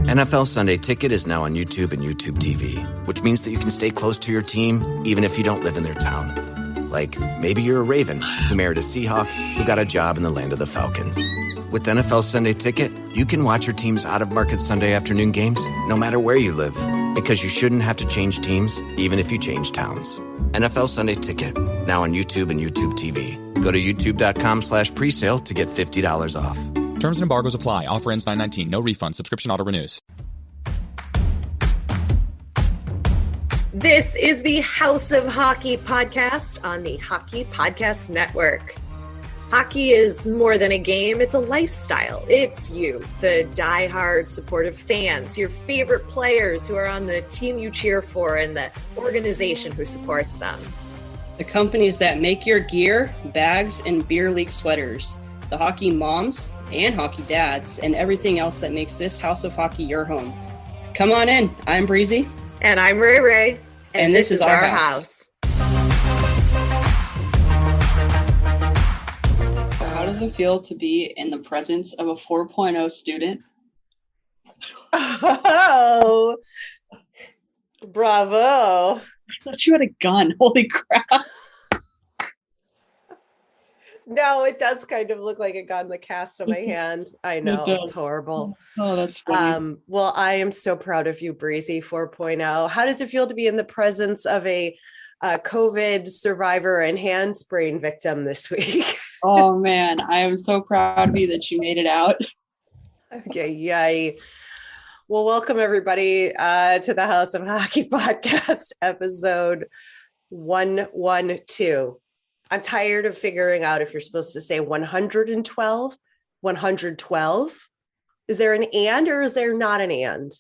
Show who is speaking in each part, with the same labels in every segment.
Speaker 1: NFL Sunday Ticket is now on YouTube and YouTube TV, which means that you can stay close to your team even if you don't live in their town. Like, maybe you're a Raven who married a Seahawk who got a job in the land of the Falcons. With NFL Sunday Ticket, you can watch your team's out-of-market Sunday afternoon games no matter where you live, because you shouldn't have to change teams even if you change towns. NFL Sunday Ticket, now on YouTube and YouTube TV. Go to youtube.com/presale to get $50 off.
Speaker 2: Terms and embargoes apply. Offer ends 9/19. No refund. Subscription auto renews.
Speaker 3: This is the House of Hockey podcast on the Hockey Podcast Network. Hockey is more than a game. It's a lifestyle. It's you, the diehard supportive fans, your favorite players who are on the team you cheer for, and the organization who supports them.
Speaker 4: The companies that make your gear, bags, and beer league sweaters. The hockey moms and hockey dads, and everything else that makes this House of Hockey your home. Come on in. I'm Breezy.
Speaker 3: And I'm Rae Rae.
Speaker 4: And this is our house.
Speaker 5: So how does it feel to be in the presence of a 4.0 student?
Speaker 3: Oh, bravo.
Speaker 5: I thought you had a gun. Holy crap.
Speaker 3: No, it does kind of look like a gun, the cast on my hand. I know, it's horrible.
Speaker 5: Oh, that's funny.
Speaker 3: Well, I am so proud of you, Breezy 4.0. How does it feel to be in the presence of a COVID survivor and hand sprain victim this week?
Speaker 5: Oh, man. I am so proud of you that you made it out.
Speaker 3: Okay, yay. Well, welcome everybody to the House of Hockey podcast, episode 112. I'm tired of figuring out if you're supposed to say 112, 112. Is there an and or is there not an and?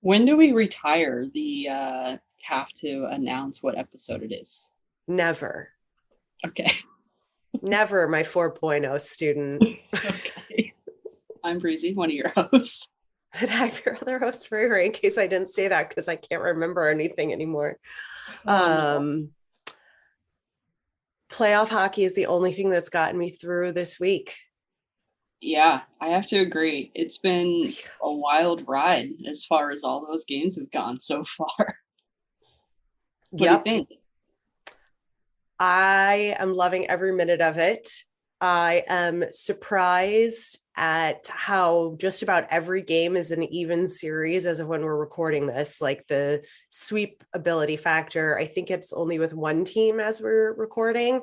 Speaker 5: When do we retire the have to announce what episode it is?
Speaker 3: Never.
Speaker 5: Okay.
Speaker 3: Never, my 4.0 student.
Speaker 5: Okay. I'm Breezy, one of your hosts.
Speaker 3: And I'm your other host, Rae Rae, in case I didn't say that because I can't remember anything anymore. Playoff hockey is the only thing that's gotten me through this week.
Speaker 5: Yeah, I have to agree. It's been a wild ride as far as all those games have gone so far. What do you think?
Speaker 3: I am loving every minute of it. I am surprised at how just about every game is an even series as of when we're recording this, like the sweep ability factor. I think it's only with one team as we're recording.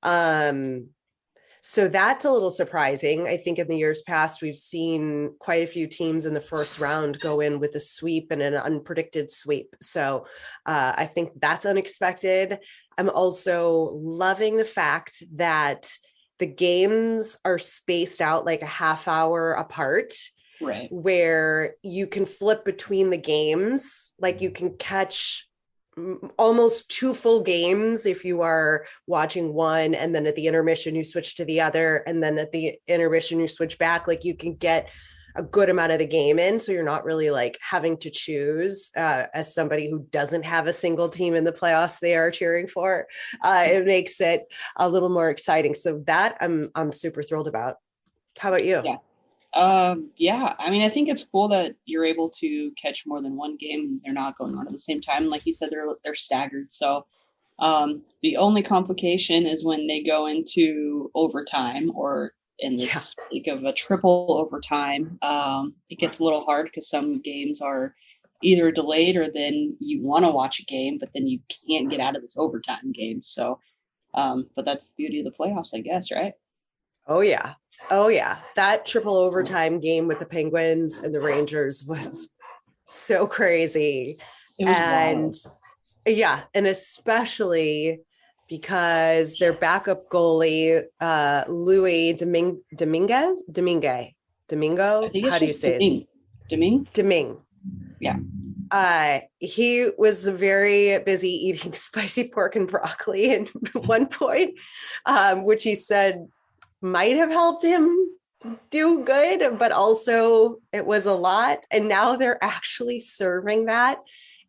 Speaker 3: So that's a little surprising. I think in the years past, we've seen quite a few teams in the first round go in with a sweep and an unpredicted sweep. So I think that's unexpected. I'm also loving the fact that the games are spaced out like a half hour apart,
Speaker 5: right? Where
Speaker 3: you can flip between the games. Like you can catch almost two full games if you are watching one, and then at the intermission you switch to the other, and then at the intermission you switch back. Like you can get a good amount of the game in, so you're not really like having to choose as somebody who doesn't have a single team in the playoffs they are cheering for. It makes it a little more exciting. So that I'm super thrilled about. How about you?
Speaker 5: Yeah. I mean, I think it's cool that you're able to catch more than one game and they're not going on at the same time. Like you said, they're staggered. So the only complication is when they go into overtime or in the sake of a triple overtime. It gets a little hard because some games are either delayed or then you want to watch a game, but then you can't get out of this overtime game. So, but that's the beauty of the playoffs, I guess, right?
Speaker 3: Oh yeah. That triple overtime game with the Penguins and the Rangers was so crazy. And wild. And especially because their backup goalie, Louis Domingo. How do you say it? Domingue. Yeah. He was very busy eating spicy pork and broccoli at one point, which he said might have helped him do good, but also it was a lot. And now they're actually serving that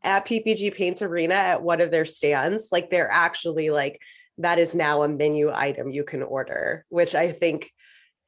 Speaker 3: at PPG Paints Arena at one of their stands. Like they're actually like, that is now a menu item you can order, which I think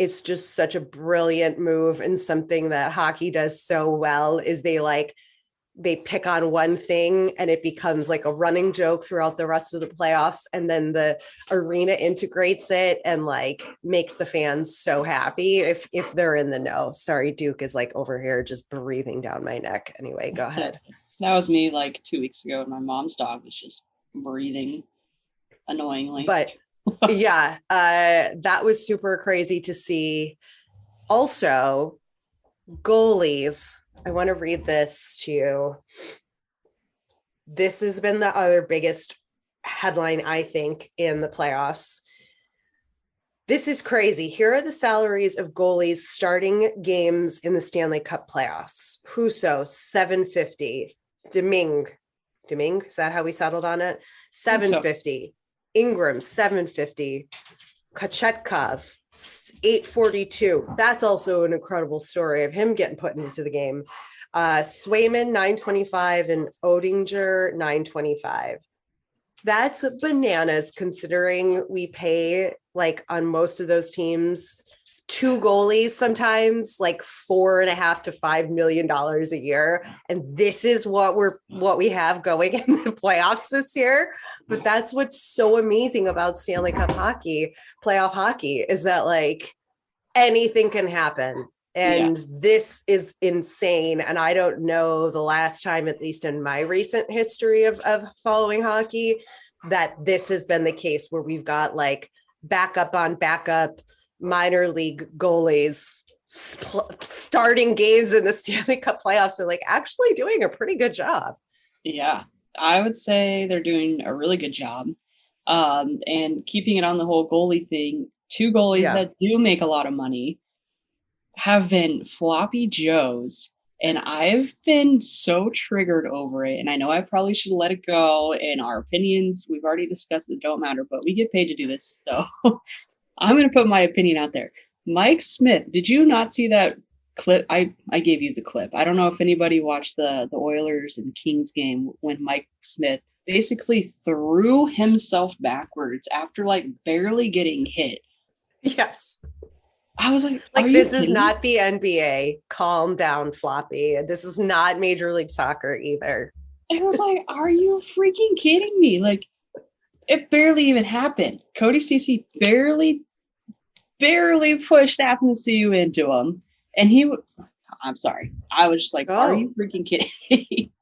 Speaker 3: it's just such a brilliant move, and something that hockey does so well is they pick on one thing and it becomes like a running joke throughout the rest of the playoffs. And then the arena integrates it and like makes the fans so happy if they're in the know. Sorry, Duke is like over here just breathing down my neck. Anyway, go ahead.
Speaker 5: That was me like 2 weeks ago, and my mom's dog was just breathing annoyingly.
Speaker 3: But yeah, that was super crazy to see. Also, goalies. I want to read this to you. This has been the other biggest headline, I think, in the playoffs. This is crazy. Here are the salaries of goalies starting games in the Stanley Cup playoffs. Husso, $750. Deming, is that how we settled on it? $750. Ingram, $750. Kochetkov, $842. That's also an incredible story of him getting put into the game. Swayman, $925, and Odinger, $925. That's bananas, considering we pay, like, on most of those teams, 2 goalies sometimes like $4.5 to $5 million a year, and this is what we have going in the playoffs this year. But that's what's so amazing about Stanley Cup hockey, playoff hockey, is that like anything can happen. And this is insane. And I don't know the last time, at least in my recent history of following hockey, that this has been the case where we've got like backup on backup minor league goalies starting games in the Stanley Cup playoffs and like actually doing a pretty good job.
Speaker 5: Yeah, I would say they're doing a really good job. And keeping it on the whole goalie thing, 2 goalies that do make a lot of money have been floppy Joes. And I've been so triggered over it. And I know I probably should let it go. And our opinions, we've already discussed that don't matter, but we get paid to do this. So I'm going to put my opinion out there. Mike Smith, did you not see that clip? I gave you the clip. I don't know if anybody watched the Oilers and Kings game when Mike Smith basically threw himself backwards after like barely getting hit.
Speaker 3: Yes.
Speaker 5: I was like,
Speaker 3: this is not the NBA. Calm down, floppy. This is not Major League Soccer either.
Speaker 5: It was like, are you freaking kidding me? Like, it barely even happened. Cody Ceci barely pushed Athanasiou into him. And I'm sorry. I was just like, are you freaking kidding me?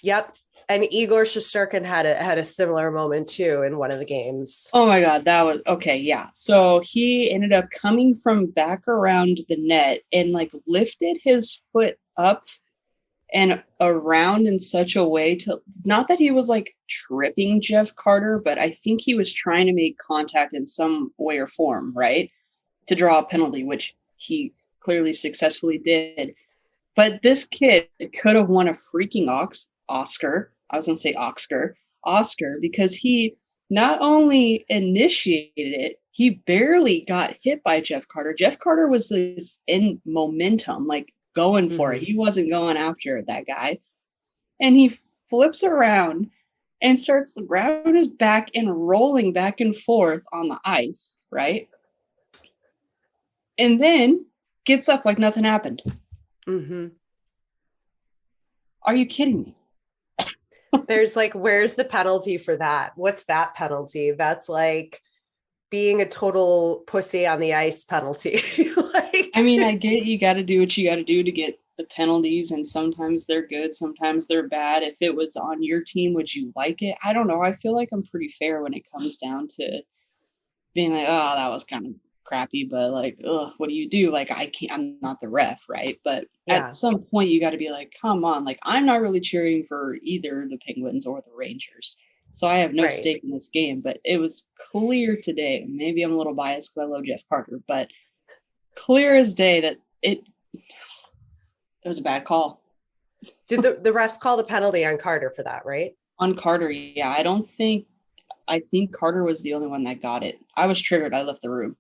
Speaker 3: Yep. And Igor Shesterkin had a similar moment too in one of the games.
Speaker 5: Oh my God, that was okay. Yeah. So he ended up coming from back around the net and like lifted his foot up and around in such a way to, not that he was like tripping Jeff Carter, but I think he was trying to make contact in some way or form, right? To draw a penalty, which he clearly successfully did. But this kid could have won a freaking Oscar. I was going to say Oscar, because he not only initiated it, he barely got hit by Jeff Carter. Jeff Carter was in momentum, like going for it. He wasn't going after that guy. And he flips around and starts grabbing his back and rolling back and forth on the ice, right? And then gets up like nothing happened.
Speaker 3: Mm-hmm.
Speaker 5: Are you kidding me?
Speaker 3: There's like, where's the penalty for that? What's that penalty? That's like being a total pussy on the ice penalty.
Speaker 5: I mean, I get you got to do what you got to do to get the penalties, and sometimes they're good, sometimes they're bad. If it was on your team, would you like it? I don't know. I feel like I'm pretty fair when it comes down to being like, oh, that was kind of crappy, but like, what do you do? Like, I'm not the ref, right? But at some point you got to be like, come on, like, I'm not really cheering for either the Penguins or the Rangers, so I have no stake in this game. But it was clear today, maybe I'm a little biased because I love Jeff Carter, but clear as day that it was a bad call.
Speaker 3: Did the refs call the penalty on Carter for that, right?
Speaker 5: On Carter, yeah. I think Carter was the only one that got it. I was triggered. I left the room.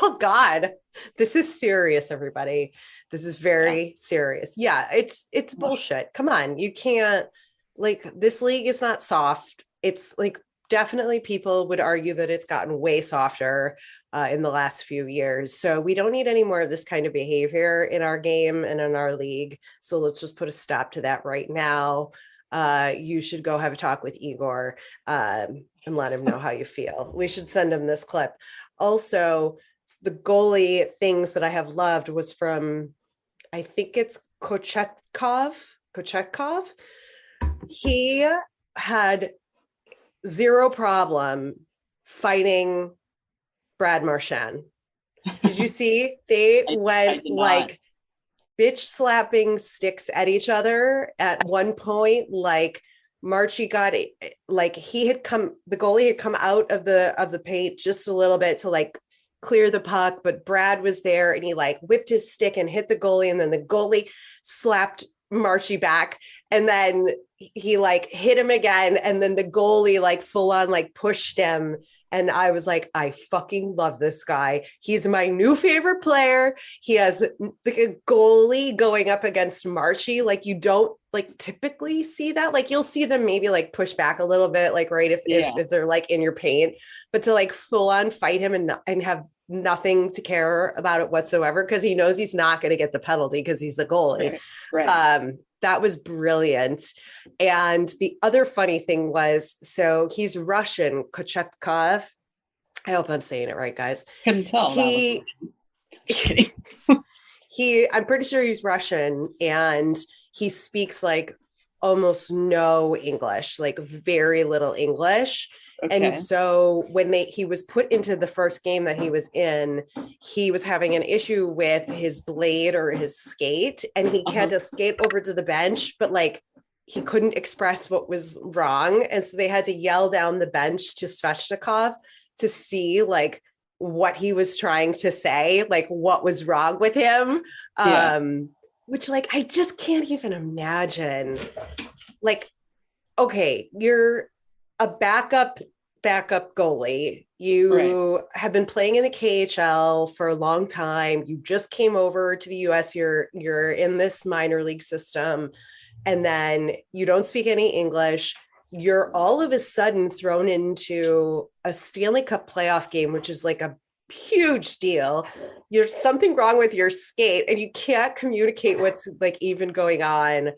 Speaker 3: Oh God, this is serious, everybody. This is very serious. Yeah, it's bullshit. Come on. You can't, like, this league is not soft. It's like, definitely people would argue that it's gotten way softer in the last few years. So we don't need any more of this kind of behavior in our game and in our league. So let's just put a stop to that right now. You should go have a talk with Igor and let him know how you feel. We should send him this clip. Also, the goalie things that I have loved was from, I think it's Kochetkov. He had zero problem fighting Brad Marchand. Did you see? They went like bitch slapping sticks at each other at one point. Like Marchie got like the goalie had come out of the paint just a little bit to like clear the puck, but Brad was there and he like whipped his stick and hit the goalie, and then the goalie slapped Marchie back, and then he like hit him again, and then the goalie like full on like pushed him. And I was like, I fucking love this guy. He's my new favorite player. He has the goalie going up against Marchie. Like you don't like typically see that. Like you'll see them maybe like push back a little bit, like right if they're like in your paint, but to like full on fight him and have nothing to care about it whatsoever, because he knows he's not going to get the penalty because he's the goalie. Right. That was brilliant. And the other funny thing was, so he's Russian, Kochetkov. I hope I'm saying it right, guys.
Speaker 5: Couldn't tell.
Speaker 3: I'm pretty sure he's Russian, and he speaks like almost no English, like very little English. Okay. And so when he was put into the first game that he was in, he was having an issue with his blade or his skate, and he had to skate over to the bench, but like he couldn't express what was wrong. And so they had to yell down the bench to Svechnikov to see like what he was trying to say, like what was wrong with him. Which like, I just can't even imagine. Like, okay, you're a backup goalie. You have been playing in the KHL for a long time. You just came over to the US. You're in this minor league system, and then you don't speak any English. You're all of a sudden thrown into a Stanley Cup playoff game, which is like a huge deal. There's something wrong with your skate and you can't communicate what's like even going on.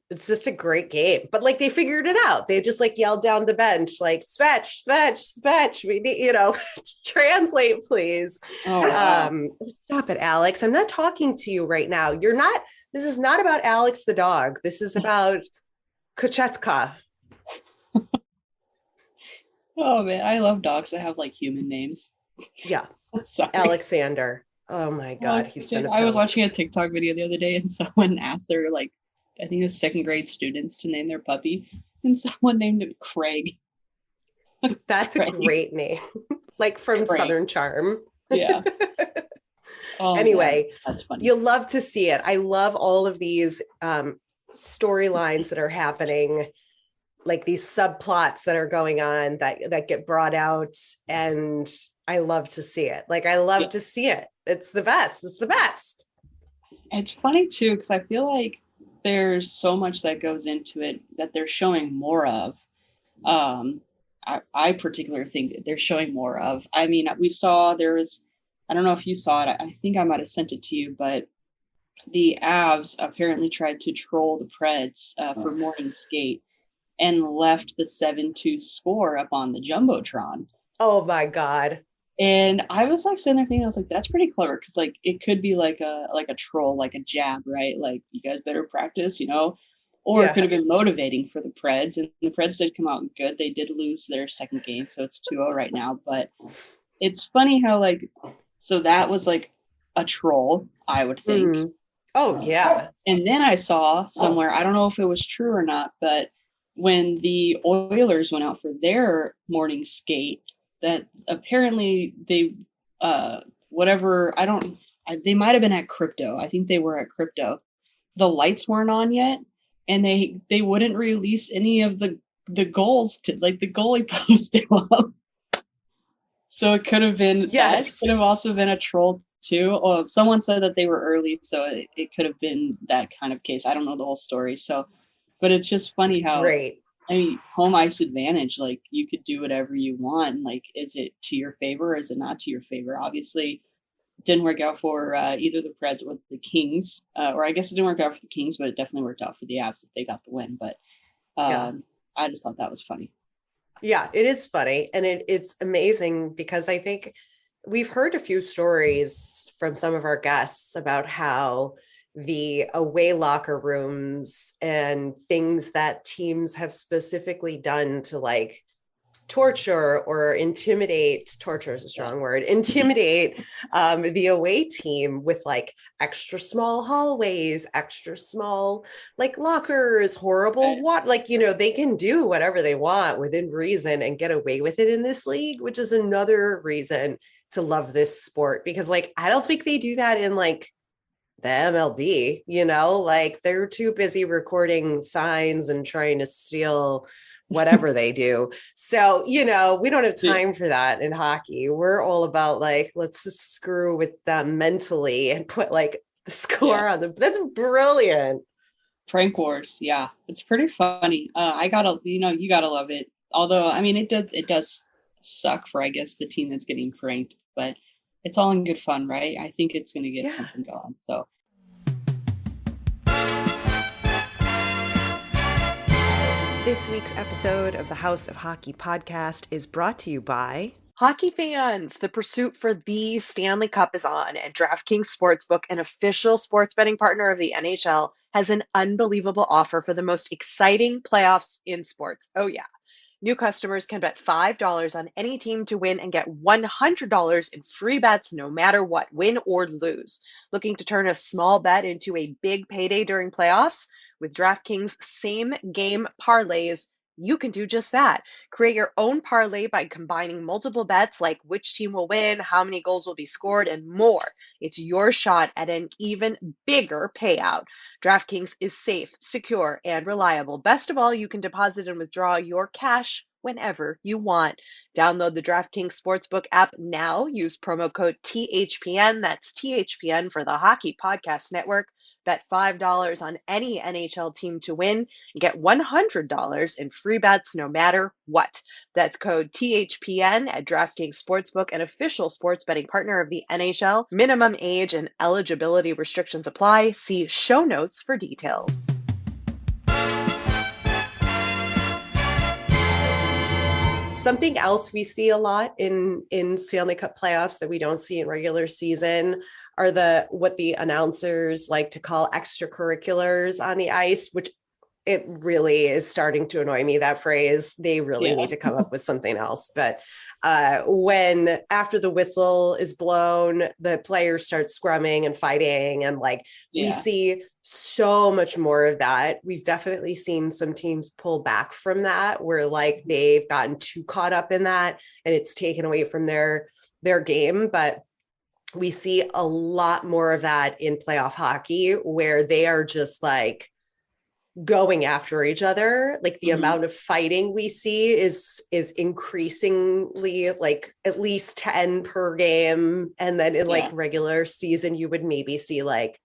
Speaker 3: It's just a great game, but like they figured it out. They just like yelled down the bench, like Svech, we need, translate, please. Stop it, Alex. I'm not talking to you right now. This is not about Alex the dog. This is about Kochetkov.
Speaker 5: Oh man, I love dogs that have like human names.
Speaker 3: Yeah.
Speaker 5: I'm sorry.
Speaker 3: Alexander. Oh my God.
Speaker 5: I was watching a TikTok video the other day, and someone asked their like, I think it was second grade students to name their puppy, and someone named it Craig.
Speaker 3: That's Craig. A great name. Like from Craig. Southern Charm.
Speaker 5: Yeah.
Speaker 3: Anyway,
Speaker 5: man, that's funny.
Speaker 3: You'll love to see it. I love all of these storylines that are happening, like these subplots that are going on that get brought out, and I love to see it. Like I love to see it. It's the best. It's the best.
Speaker 5: It's funny too, because I feel like there's so much that goes into it that they're showing more of. I particularly think that they're showing more of. I mean, we saw I don't know if you saw it. I think I might have sent it to you, but the Avs apparently tried to troll the Preds for morning skate and left the 7-2 score up on the Jumbotron.
Speaker 3: Oh my God.
Speaker 5: And I was like sitting there thinking, I was like, that's pretty clever, because like it could be like a troll, like a jab, right? Like, you guys better practice, or it could have been motivating for the Preds. And the Preds did come out good. They did lose their second game, so it's 2-0 right now. But it's funny how so that was like a troll, I would think.
Speaker 3: Mm-hmm. Oh yeah.
Speaker 5: And then I saw somewhere, I don't know if it was true or not, but when the Oilers went out for their morning skate, that apparently they they might have been at Crypto. I think they were at Crypto. The lights weren't on yet, and they wouldn't release any of the goals to like the goalie post up. So it could have been that. It could have also been a troll too. Oh, someone said that they were early, so it could have been that kind of case. I don't know the whole story. So, but it's just funny how I mean, home ice advantage, like you could do whatever you want. Like, is it to your favor or is it not to your favor? Obviously, it didn't work out for either the Preds or the Kings. Or I guess it didn't work out for the Kings, but it definitely worked out for the Avs if they got the win. But
Speaker 3: Yeah.
Speaker 5: I just thought that was funny.
Speaker 3: Yeah, it is funny. And it's amazing because I think we've heard a few stories from some of our guests about how the away locker rooms and things that teams have specifically done to like torture or intimidate, torture is a strong word, intimidate the away team with like extra small hallways, extra small like lockers, horrible what, like, you know, they can do whatever they want within reason and get away with it in this league, which is another reason to love this sport, because like I don't think they do that in like the MLB, you know, like they're too busy recording signs and trying to steal whatever they do. So, you know, we don't have time for that in hockey. We're all about like, let's just screw with them mentally and put like the score on them. That's brilliant.
Speaker 5: Prank wars. Yeah, it's pretty funny. You gotta love it. Although, I mean, it does suck for, I guess, the team that's getting pranked, but it's all in good fun, right? I think it's going to get something going. So.
Speaker 3: This week's episode of the House of Hockey podcast is brought to you by
Speaker 6: hockey fans. The pursuit for the Stanley Cup is on, and DraftKings Sportsbook, an official sports betting partner of the NHL, has an unbelievable offer for the most exciting playoffs in sports. Oh yeah. New customers can bet $5 on any team to win and get $100 in free bets no matter what, win or lose. Looking to turn a small bet into a big payday during playoffs? With DraftKings same game parlays, you can do just that. Create your own parlay by combining multiple bets like which team will win, how many goals will be scored, and more. It's your shot at an even bigger payout. DraftKings is safe, secure, and reliable. Best of all, you can deposit and withdraw your cash whenever you want. Download the DraftKings Sportsbook app now. Use promo code THPN. That's THPN for the Hockey Podcast Network. Bet $5 on any NHL team to win and get $100 in free bets no matter what. That's code THPN at DraftKings Sportsbook, an official sports betting partner of the NHL. Minimum age and eligibility restrictions apply. See show notes for details.
Speaker 3: Something else we see a lot in Stanley Cup playoffs that we don't see in regular season are what the announcers like to call extracurriculars on the ice, which it really is starting to annoy me, that phrase. They really need to come up with something else. But when after the whistle is blown, the players start scrumming and fighting, and like we see so much more of that. We've definitely seen some teams pull back from that, where like they've gotten too caught up in that and it's taken away from their game. But we see a lot more of that in playoff hockey, where they are just like going after each other. Like the amount of fighting we see is increasingly like at least 10 per game. And then in like regular season, you would maybe see like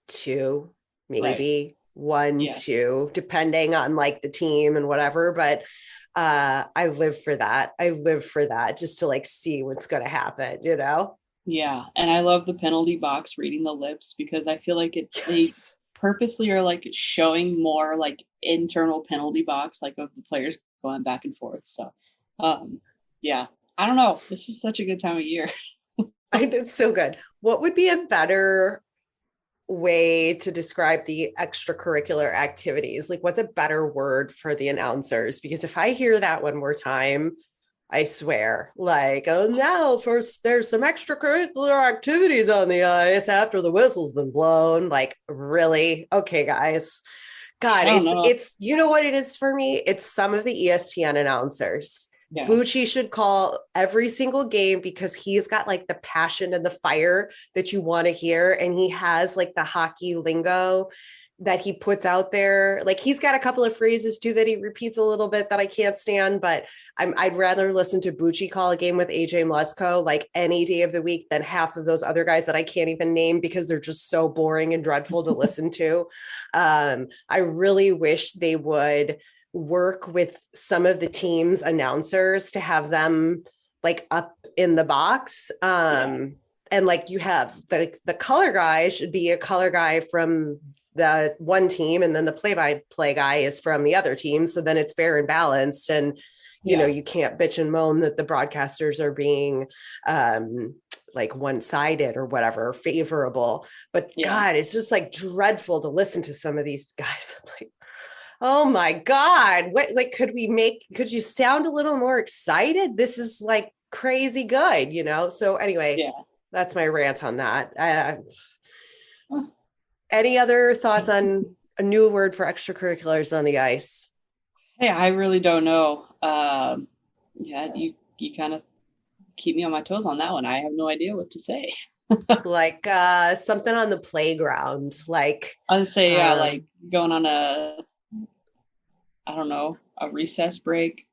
Speaker 3: 2, maybe 1, 2, depending on like the team and whatever. But I live for that. I live for that just to like see what's going to happen, you know?
Speaker 5: Yeah. And I love the penalty box reading the lips, because I feel like they purposely are like showing more like internal penalty box, like of the players going back and forth. So I don't know. This is such a good time of year.
Speaker 3: It's so good. What would be a better way to describe the extracurricular activities? Like, what's a better word for the announcers? Because if I hear that one more time, I swear, like, oh no, first there's some extracurricular activities on the ice after the whistle's been blown. Like, really? Okay, guys. God, it's you know what it is for me? It's some of the ESPN announcers. Yeah. Bucci should call every single game, because he's got like the passion and the fire that you want to hear. And he has like the hockey lingo that he puts out there. Like he's got a couple of phrases too that he repeats a little bit that I can't stand, but I'd rather listen to Bucci call a game with AJ Mleczko like any day of the week than half of those other guys that I can't even name because they're just so boring and dreadful to listen to. I really wish they would work with some of the team's announcers to have them like up in the box. And like you have the color guy should be a color guy from the one team, and then the play-by-play guy is from the other team. So then it's fair and balanced. And, you know, you can't bitch and moan that the broadcasters are being like one-sided or whatever, favorable. But God, it's just like dreadful to listen to some of these guys. Like, oh my God, what, like, could you sound a little more excited? This is like crazy good, you know? So anyway, that's my rant on that. Any other thoughts on a new word for extracurriculars on the ice?
Speaker 5: Hey, I really don't know. You kind of keep me on my toes on that one. I have no idea what to say.
Speaker 3: Like something on the playground, like
Speaker 5: I'd say like going on a recess break.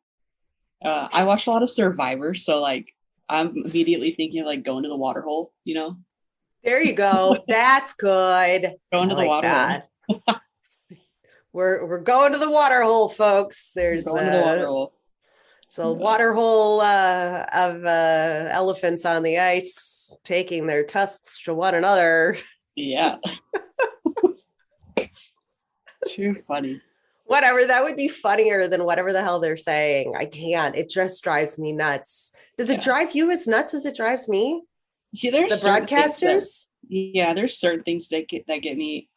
Speaker 5: I watch a lot of Survivor, so like I'm immediately thinking of like going to the water hole, you know?
Speaker 3: There you go. That's good.
Speaker 5: Going to the water hole.
Speaker 3: We're going to the water hole, folks. There's
Speaker 5: going to the water hole.
Speaker 3: So water hole of elephants on the ice taking their tusks to one another.
Speaker 5: Yeah. Too funny.
Speaker 3: Whatever, that would be funnier than whatever the hell they're saying. I can't. It just drives me nuts. Does it drive you as nuts as it drives me?
Speaker 5: Yeah, there's
Speaker 3: the broadcasters.
Speaker 5: There's certain things that get me.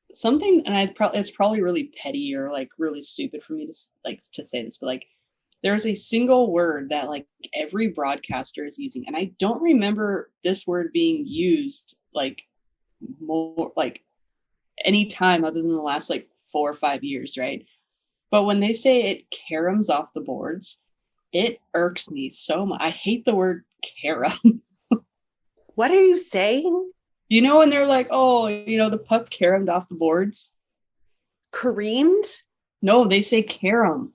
Speaker 5: It's probably really petty or like really stupid for me to say this, but like there's a single word that like every broadcaster is using, and I don't remember this word being used like more like any time other than the last like 4 or 5 years, right? But when they say it caroms off the boards, it irks me so much. I hate the word carom.
Speaker 3: What are you saying?
Speaker 5: You know, when they're like, oh, you know, the puck caromed off the boards.
Speaker 3: Careened?
Speaker 5: No, they say carom.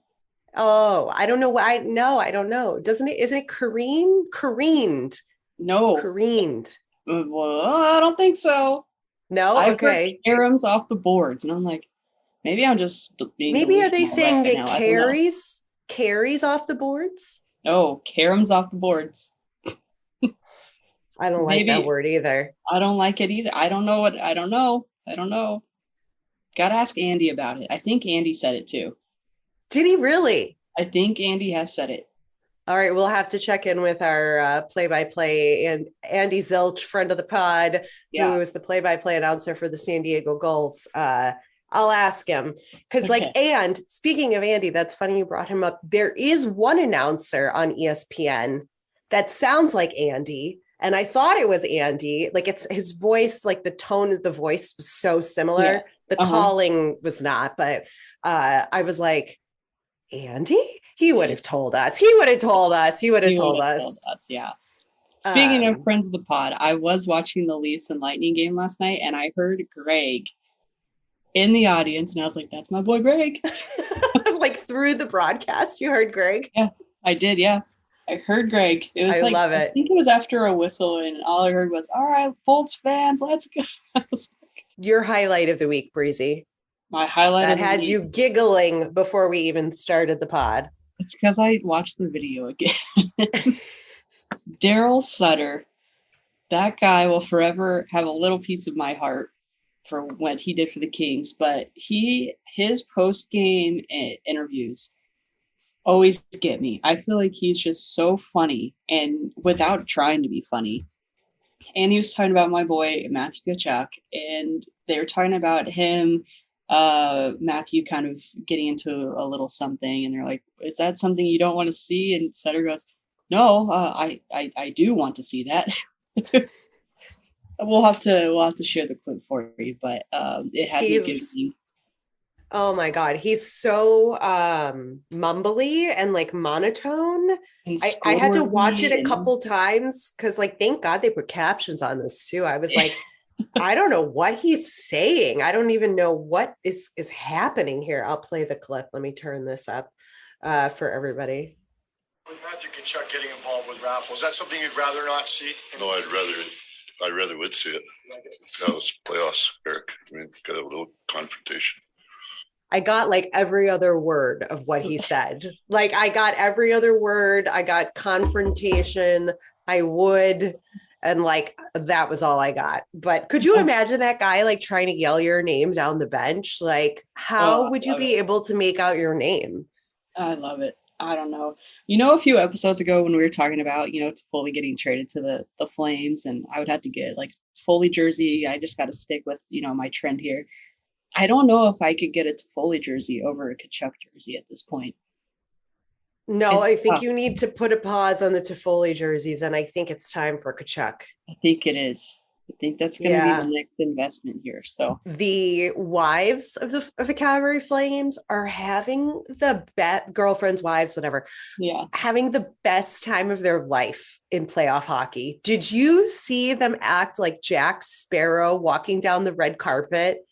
Speaker 3: Oh, I don't know why. No, I don't know. Isn't it careened? Careened.
Speaker 5: No.
Speaker 3: Careened.
Speaker 5: Well, I don't think so.
Speaker 3: No? Okay.
Speaker 5: Caroms off the boards. And I'm like, maybe I'm just being
Speaker 3: maybe are they saying
Speaker 5: right
Speaker 3: it carries off the boards?
Speaker 5: No, caroms off the boards.
Speaker 3: I don't like that word either.
Speaker 5: I don't like it either. I don't know. Gotta ask Andy about it. I think Andy said it too.
Speaker 3: Did he really?
Speaker 5: I think Andy has said it.
Speaker 3: All right, we'll have to check in with our play-by-play and Andy Zilch, friend of the pod, who is the play-by-play announcer for the San Diego Gulls. I'll ask him because and speaking of Andy, that's funny you brought him up. There is one announcer on ESPN that sounds like Andy. And I thought it was Andy, like it's his voice, like the tone of the voice was so similar. Yeah. The calling was not, but I was like, Andy? He would have told us.
Speaker 5: Yeah. Speaking of friends of the pod, I was watching the Leafs and Lightning game last night, and I heard Greg in the audience, and I was like, that's my boy Greg.
Speaker 3: Like through the broadcast, you heard Greg?
Speaker 5: Yeah, I did, yeah. I heard Greg. It was
Speaker 3: love it.
Speaker 5: I think it was after a whistle, and all I heard was, all right, Bolts fans, let's go.
Speaker 3: Your highlight of the week, Breezy.
Speaker 5: My highlight
Speaker 3: that had you giggling before we even started the pod.
Speaker 5: It's because I watched the video again. Darrly Sutter, that guy will forever have a little piece of my heart for what he did for the Kings, but his post-game interviews always get me. I feel like he's just so funny and without trying to be funny. And he was talking about my boy Matthew Tkachuk, and they were talking about him, Matthew kind of getting into a little something, and they're like, is that something you don't want to see? And Sutter goes, no, I do want to see that. We'll have to share the clip for you, but it had me giggling.
Speaker 3: Oh my God, he's so mumbly and like monotone. And I had to watch it a couple times because like thank God they put captions on this too. I was like, I don't know what he's saying. I don't even know what is happening here. I'll play the clip. Let me turn this up for everybody.
Speaker 7: With Matthew Tkachuk getting involved with raffle, is that something you'd rather not see?
Speaker 8: No, I rather would see it. That was playoffs, Eric. I mean, got a little confrontation.
Speaker 3: I got like every other word of what he said. Like I got every other word. I got confrontation. I would. And like that was all I got. But could you imagine that guy like trying to yell your name down the bench? Like, how would you be able to make out your name?
Speaker 5: I love it. I don't know. A few episodes ago when we were talking about, Toffoli getting traded to the Flames, and I would have to get like Toffoli jersey. I just got to stick with, my trend here. I don't know if I could get a Toffoli jersey over a Kachuk jersey at this point.
Speaker 3: No,
Speaker 5: It's
Speaker 3: I think
Speaker 5: tough.
Speaker 3: you need to put a pause on the Toffoli jerseys, and I think it's time for Kachuk.
Speaker 5: I think it is. I think that's going to be the next investment here. So
Speaker 3: the wives of the Calgary Flames are having the best, girlfriends, wives, whatever.
Speaker 5: Yeah,
Speaker 3: having the best time of their life in playoff hockey. Did you see them act like Jack Sparrow walking down the red carpet?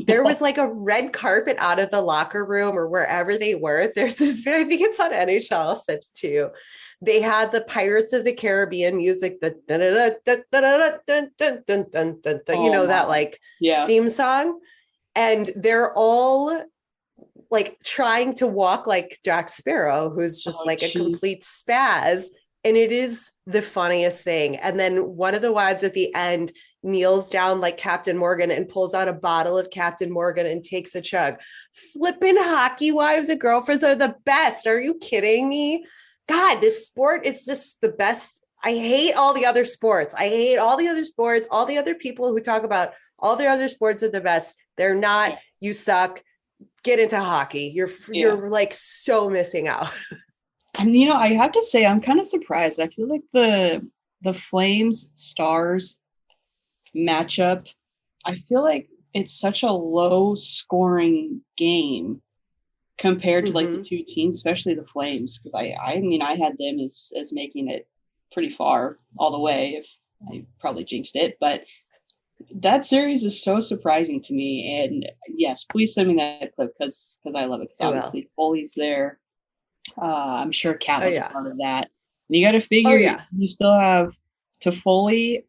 Speaker 3: There was like a red carpet out of the locker room or wherever they were. There's this, I think it's on NHL set too. They had the Pirates of the Caribbean music, the that like theme song. And they're all like trying to walk like Jack Sparrow, who's just a complete spaz. And it is the funniest thing. And then one of the wives at the end kneels down like Captain Morgan and pulls out a bottle of Captain Morgan and takes a chug. Flipping hockey wives and girlfriends are the best. Are you kidding me? God, this sport is just the best. I hate all the other sports. I hate all the other sports. All the other people who talk about all the other sports are the best. They're not. You suck. Get into hockey. You're like so missing out.
Speaker 5: And I have to say, I'm kind of surprised. I feel like the Flames Stars matchup, I feel like it's such a low scoring game compared to like the two teams, especially the Flames, because I mean I had them as making it pretty far all the way. If I probably jinxed it, but that series is so surprising to me. And yes, please send me that clip because I love it. Because obviously Foley's there. I'm sure Kat was a part of that. And you got to figure you still have Toffoli,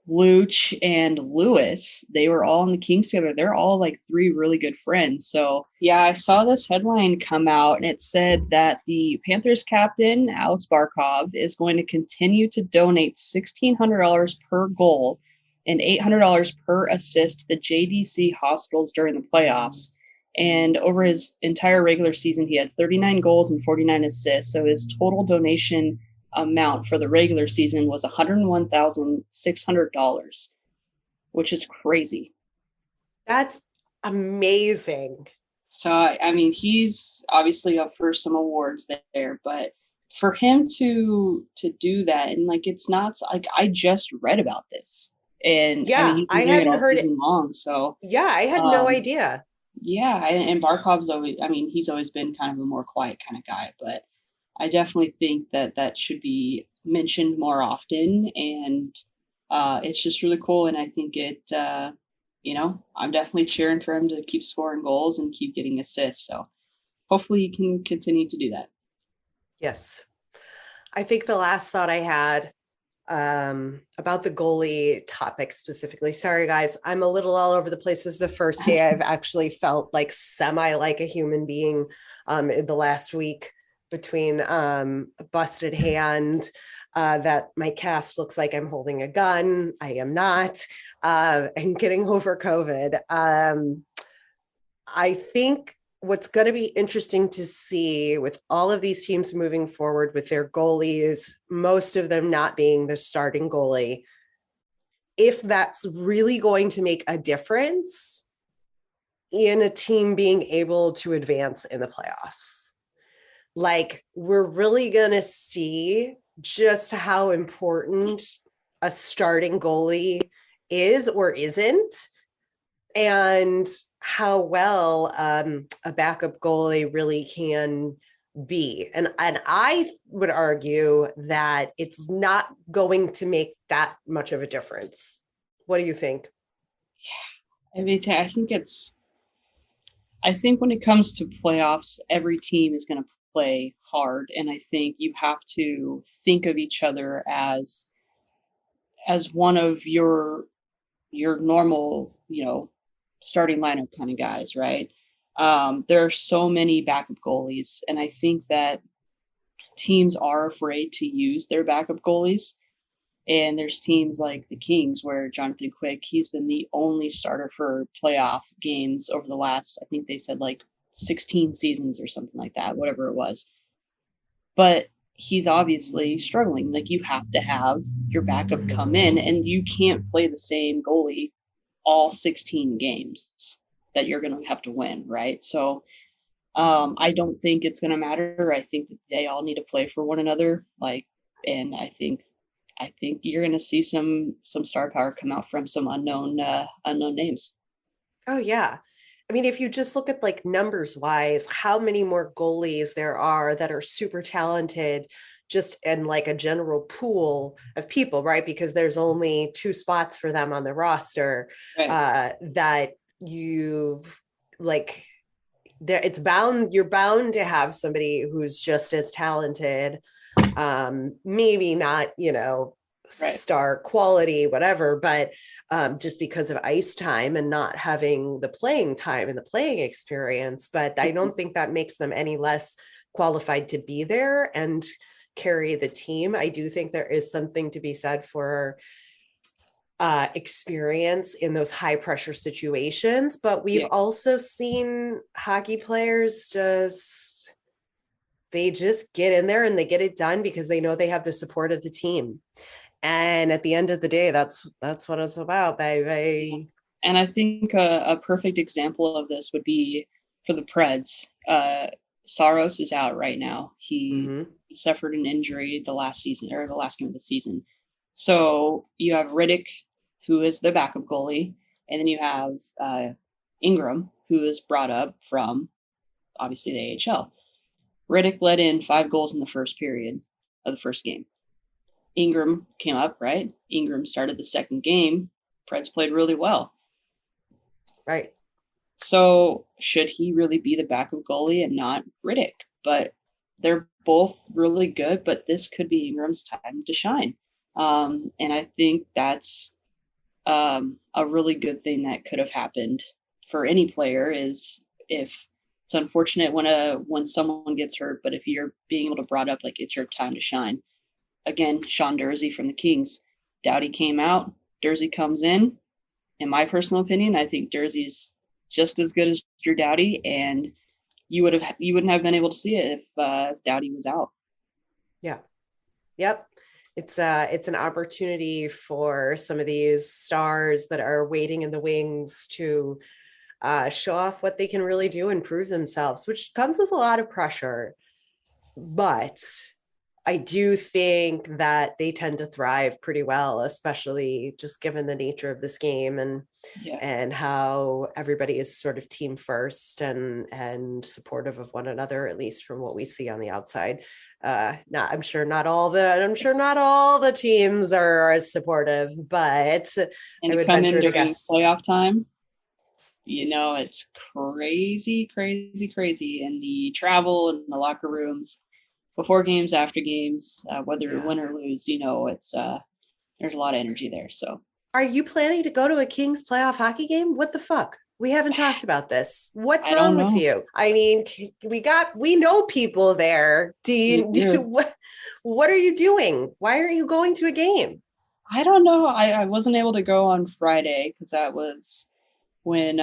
Speaker 5: Luch, and Lewis. They were all in the Kings together. They're all like three really good friends. So yeah, I saw this headline come out and it said that the Panthers captain, Alex Barkov, is going to continue to donate $1,600 per goal and $800 per assist to the JDC hospitals during the playoffs. And over his entire regular season, he had 39 goals and 49 assists. So his total donation amount for the regular season was $101,600, which is crazy.
Speaker 3: That's amazing.
Speaker 5: So, I mean, he's obviously up for some awards there, but for him to do that, and like, it's not like I just read about this. And
Speaker 3: I hadn't heard it
Speaker 5: long. So
Speaker 3: I had no idea.
Speaker 5: Yeah, and Barkov's always, I mean, he's always been kind of a more quiet kind of guy, but I definitely think that should be mentioned more often, and it's just really cool. And I think it, I'm definitely cheering for him to keep scoring goals and keep getting assists. So hopefully he can continue to do that.
Speaker 3: Yes. I think the last thought I had about the goalie topic specifically. Sorry, guys, I'm a little all over the place. This is the first day I've actually felt like semi like a human being in the last week between a busted hand, that my cast looks like I'm holding a gun. I am not, and getting over COVID. I think what's going to be interesting to see with all of these teams moving forward with their goalies, most of them not being the starting goalie, if that's really going to make a difference in a team being able to advance in the playoffs. Like, we're really going to see just how important a starting goalie is or isn't, and how well a backup goalie really can be. And I would argue that it's not going to make that much of a difference. What do you think?
Speaker 5: Yeah, I mean, I think when it comes to playoffs, every team is going to play hard. And I think you have to think of each other as one of your normal, starting lineup kind of guys, right? There are so many backup goalies, and I think that teams are afraid to use their backup goalies. And there's teams like the Kings where Jonathan Quick, he's been the only starter for playoff games over the last, I think they said like 16 seasons or something like that, whatever it was. But he's obviously struggling. Like, you have to have your backup come in, and you can't play the same goalie all 16 games that you're going to have to win, right? So I don't think it's going to matter. I think that they all need to play for one another. And I think you're going to see some star power come out from some unknown names.
Speaker 3: Oh yeah. I mean, if you just look at like numbers wise, how many more goalies there are that are super talented just in like a general pool of people, right? Because there's only 2 spots for them on the roster,
Speaker 5: Right.
Speaker 3: that you've like there, you're bound to have somebody who's just as talented, maybe not,
Speaker 5: Right.
Speaker 3: star quality, whatever, but just because of ice time and not having the playing time and the playing experience. But I don't think that makes them any less qualified to be there and carry the team. I do think there is something to be said for experience in those high pressure situations, but we've also seen hockey players they just get in there and they get it done because they know they have the support of the team. And at the end of the day, that's what it's about, baby.
Speaker 5: And I think a perfect example of this would be for the Preds. Saros is out right now. He suffered an injury the last season, or the last game of the season. So you have Riddick, who is the backup goalie, and then you have Ingram, who is brought up from obviously the AHL. Riddick let in 5 goals in the first period of the first game. Ingram came up, right? Ingram started the second game. Preds played really well.
Speaker 3: Right.
Speaker 5: So should he really be the backup goalie and not Riddick? But they're both really good, but this could be Ingram's time to shine. And I think that's a really good thing that could have happened for any player. Is if it's unfortunate when someone gets hurt, but if you're being able to brought up, like, it's your time to shine. Again, Sean Durzi from the Kings. Doughty came out. Durzi comes in. In my personal opinion, I think Durzi's just as good as Drew Doughty, and you wouldn't have been able to see it if Doughty was out.
Speaker 3: Yeah. Yep. It's an opportunity for some of these stars that are waiting in the wings to show off what they can really do and prove themselves, which comes with a lot of pressure. But I do think that they tend to thrive pretty well, especially just given the nature of this game and how everybody is sort of team first and supportive of one another, at least from what we see on the outside. I'm sure not all the teams are as supportive, but
Speaker 5: and
Speaker 3: I would
Speaker 5: come
Speaker 3: venture
Speaker 5: in
Speaker 3: to
Speaker 5: during
Speaker 3: guess
Speaker 5: playoff time. It's crazy, crazy, crazy, and the travel and the locker rooms before games, after games, whether win or lose, it's there's a lot of energy there. So,
Speaker 3: are you planning to go to a Kings playoff hockey game? What the fuck? We haven't talked about this. What's wrong with you? I mean, we know people there. What are you doing? Why aren't you going to a game?
Speaker 5: I don't know. I wasn't able to go on Friday because that was when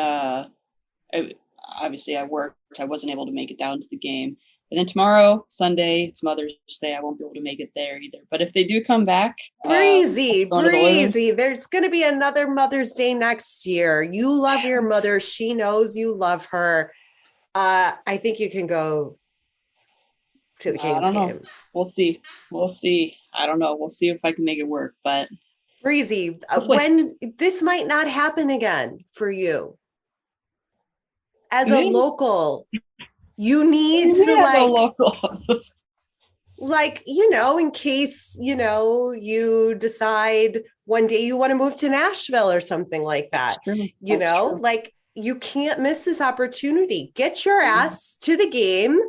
Speaker 5: obviously I worked. I wasn't able to make it down to the game. And then tomorrow, Sunday, it's Mother's Day. I won't be able to make it there either. But if they do come back,
Speaker 3: Breezy, there's going to be another Mother's Day next year. You love your mother. She knows you love her. I think you can go to the Kings game.
Speaker 5: We'll see. I don't know. We'll see if I can make it work. But
Speaker 3: Breezy, when this might not happen again for you as a local. You need to in case, you decide one day you want to move to Nashville or something like that, you can't miss this opportunity. Get your ass to the game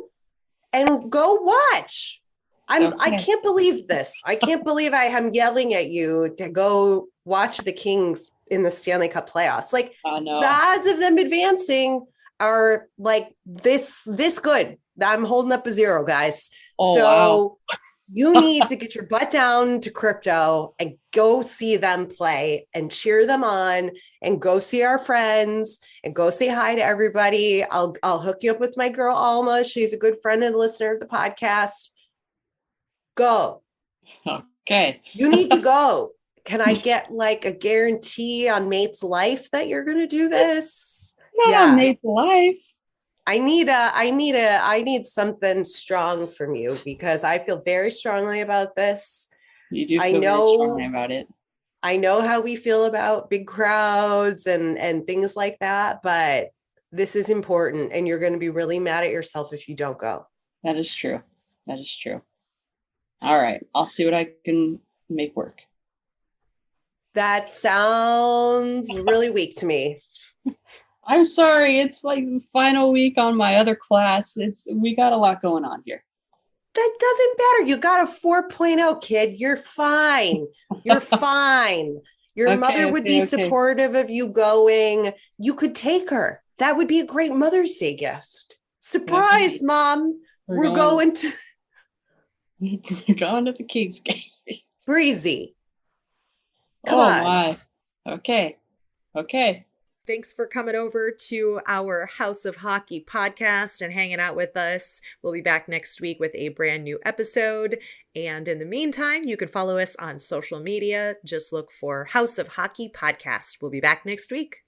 Speaker 3: and go watch. I can't believe this. I can't believe I am yelling at you to go watch the Kings in the Stanley Cup playoffs. The odds of them advancing are like this good. I'm holding up a 0, guys.
Speaker 5: Oh,
Speaker 3: so
Speaker 5: wow.
Speaker 3: You need to get your butt down to crypto and go see them play and cheer them on and go see our friends and go say hi to everybody. I'll hook you up with my girl, Alma. She's a good friend and listener of the podcast. Go.
Speaker 5: Okay.
Speaker 3: You need to go. Can I get like a guarantee on Mate's life that you're going to do this?
Speaker 5: Not on Nate's life.
Speaker 3: I need something strong from you because I feel very strongly about this.
Speaker 5: You do feel very strongly about it.
Speaker 3: I know how we feel about big crowds and things like that, but this is important and you're going to be really mad at yourself if you don't go.
Speaker 5: That is true. That is true. All right. I'll see what I can make work.
Speaker 3: That sounds really weak to me.
Speaker 5: I'm sorry. It's like the final week on my other class. We got a lot going on here.
Speaker 3: That doesn't matter. You got a 4.0, kid. You're fine. You're fine. Your mother would be supportive of you going. You could take her. That would be a great Mother's Day gift. Surprise, Mom. We're going to
Speaker 5: the Kings game.
Speaker 3: Breezy. Come on.
Speaker 5: My. Okay.
Speaker 9: Thanks for coming over to our House of Hockey podcast and hanging out with us. We'll be back next week with a brand new episode. And in the meantime, you can follow us on social media. Just look for House of Hockey podcast. We'll be back next week.